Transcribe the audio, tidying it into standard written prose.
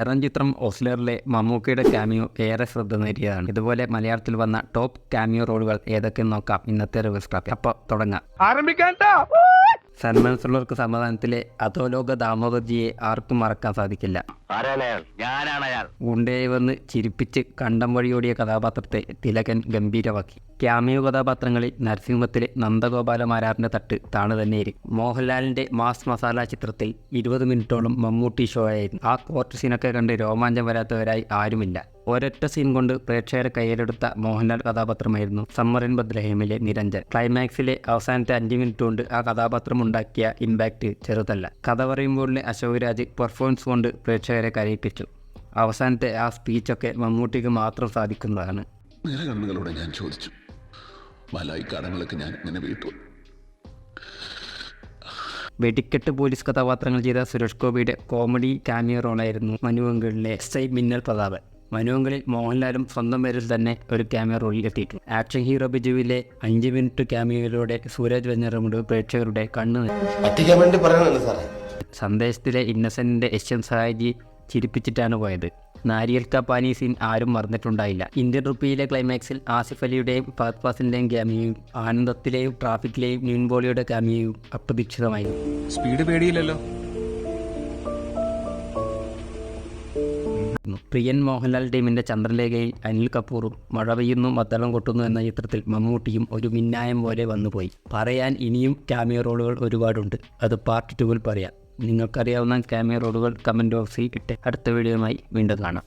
Aaron ചിത്രം ഓസ്ലറിലെ മമ്മൂക്കയുടെ cameo ഏറെ ശ്രദ്ധ നേടിയതാണ്. ഇതുപോലെ മലയാളത്തിൽ വന്ന ടോപ്പ് ക്യാമിയോ റോളുകൾ ഏതൊക്കെയെന്ന് നോക്കാം ഇന്നത്തെ റിവ്യൂ സ്റ്റാർട്ട്. അപ്പോൾ തുടങ്ങാം. സൽമാൻ സുള്ളർക്ക് സമാധാനത്തിലെ അധോലോക ദാമോദർജിയെ ആർക്കും മറക്കാൻ സാധിക്കില്ല. ഗുണ്ടയെ വന്ന് ചിരിപ്പിച്ച് കണ്ടം വഴിയോടിയ കഥാപാത്രത്തെ തിലകൻ ഗംഭീരമാക്കി. ക്യാമിയോ കഥാപാത്രങ്ങളിൽ നരസിംഹത്തിലെ നന്ദഗോപാലമാരാറിന്റെ തട്ട് താണ് തന്നെയായിരിക്കും. മോഹൻലാലിന്റെ മാസ് മസാല ചിത്രത്തിൽ 20 മിനിറ്റോളം മമ്മൂട്ടി ഷോ ആയിരുന്നു. ആ കോർട്ട് സീനൊക്കെ കണ്ട് രോമാഞ്ചം വരാത്തവരായി ആരുമില്ല. ഒരൊറ്റ സീൻ കൊണ്ട് പ്രേക്ഷകരെ കയ്യിലെടുത്ത മോഹൻലാൽ കഥാപാത്രമായിരുന്നു സമ്മർ ഇൻ ബത്ലഹേമിലെ നിരഞ്ജൻ. ക്ലൈമാക്സിലെ അവസാനത്തെ 5 മിനിറ്റ് കൊണ്ട് ആ കഥാപാത്രം ഉണ്ടാക്കിയ ഇമ്പാക്റ്റ് ചെറുതല്ല. കഥ പറയുമ്പോഴിലെ അശോക് രാജ് പെർഫോമൻസ് കൊണ്ട് പ്രേക്ഷകരെ കരയിപ്പിച്ചു. അവസാനത്തെ ആ സ്പീച്ചൊക്കെ മമ്മൂട്ടിക്ക് മാത്രം സാധിക്കുന്നതാണ്. നിറകണ്ണുകളോടെ ഞാൻ ചോദിച്ചു, മലായിക്കാടങ്ങളൊക്കെ ഞാൻ ഇങ്ങനെ വീട്ടു. വെടിക്കെട്ട് പോലീസ് കഥാപാത്രങ്ങൾ ചെയ്ത സുരേഷ് ഗോപിയുടെ കോമഡി ക്യാമിയോ റോളായിരുന്നു മനുവങ്കളിലെ SI മിന്നൽ പ്രതാപൻ. മനുവങ്കളിൽ മോഹൻലാലും സ്വന്തം പേരിൽ തന്നെ ഒരു ക്യാമിയോ റോളിൽ എത്തിയിട്ടു. ആക്ഷൻ ഹീറോ ബിജുവിലെ 5 മിനിറ്റ് ക്യാമിയോയിലൂടെ സൂരജ് വെഞ്ഞറമുണ്ട് പ്രേക്ഷകരുടെ കണ്ണ്. സന്ദേശത്തിലെ ഇന്നസെന്റിന്റെ SM സഹായിജി ചിരിപ്പിച്ചിട്ടാണ് പോയത്. നാരിയൽ കാ പാനി സീൻ ആരും മറന്നിട്ടുണ്ടായില്ല. ഇന്ത്യൻ റുപ്പിയിലെ ക്ലൈമാക്സിൽ ആസിഫ് അലിയുടെയും ഫഹദ് ഫാസിലിന്റെയും ക്യാമിയോയും ആനന്ദത്തിലെയും ട്രാഫിക്കിലെയും ന്യൂൻ ബോളിയുടെ ക്യാമിയോയും അപ്രതീക്ഷിതമായിരുന്നു. സ്പീഡ് പേടിയില്ലല്ലോ. പ്രിയൻ മോഹൻലാൽ ടീമിന്റെ ചന്ദ്രലേഖയിൽ അനിൽ കപൂറും മഴ പെയ്യുന്നു മദ്ദളം കൊട്ടുന്നു എന്ന ചിത്രത്തിൽ മമ്മൂട്ടിയും ഒരു മിന്നായം പോലെ വന്നുപോയി. പറയാൻ ഇനിയും ക്യാമിയോ റോളുകൾ ഒരുപാടുണ്ട്. അത് പാർട്ട് 2 പറയാം. നിങ്ങൾക്കറിയാവുന്ന ക്യാമിയോ റോളുകൾ കമൻറ്റ് ബോക്സിൽ ഇട്ട് അടുത്ത വീഡിയോയുമായി വീണ്ടും കാണാം.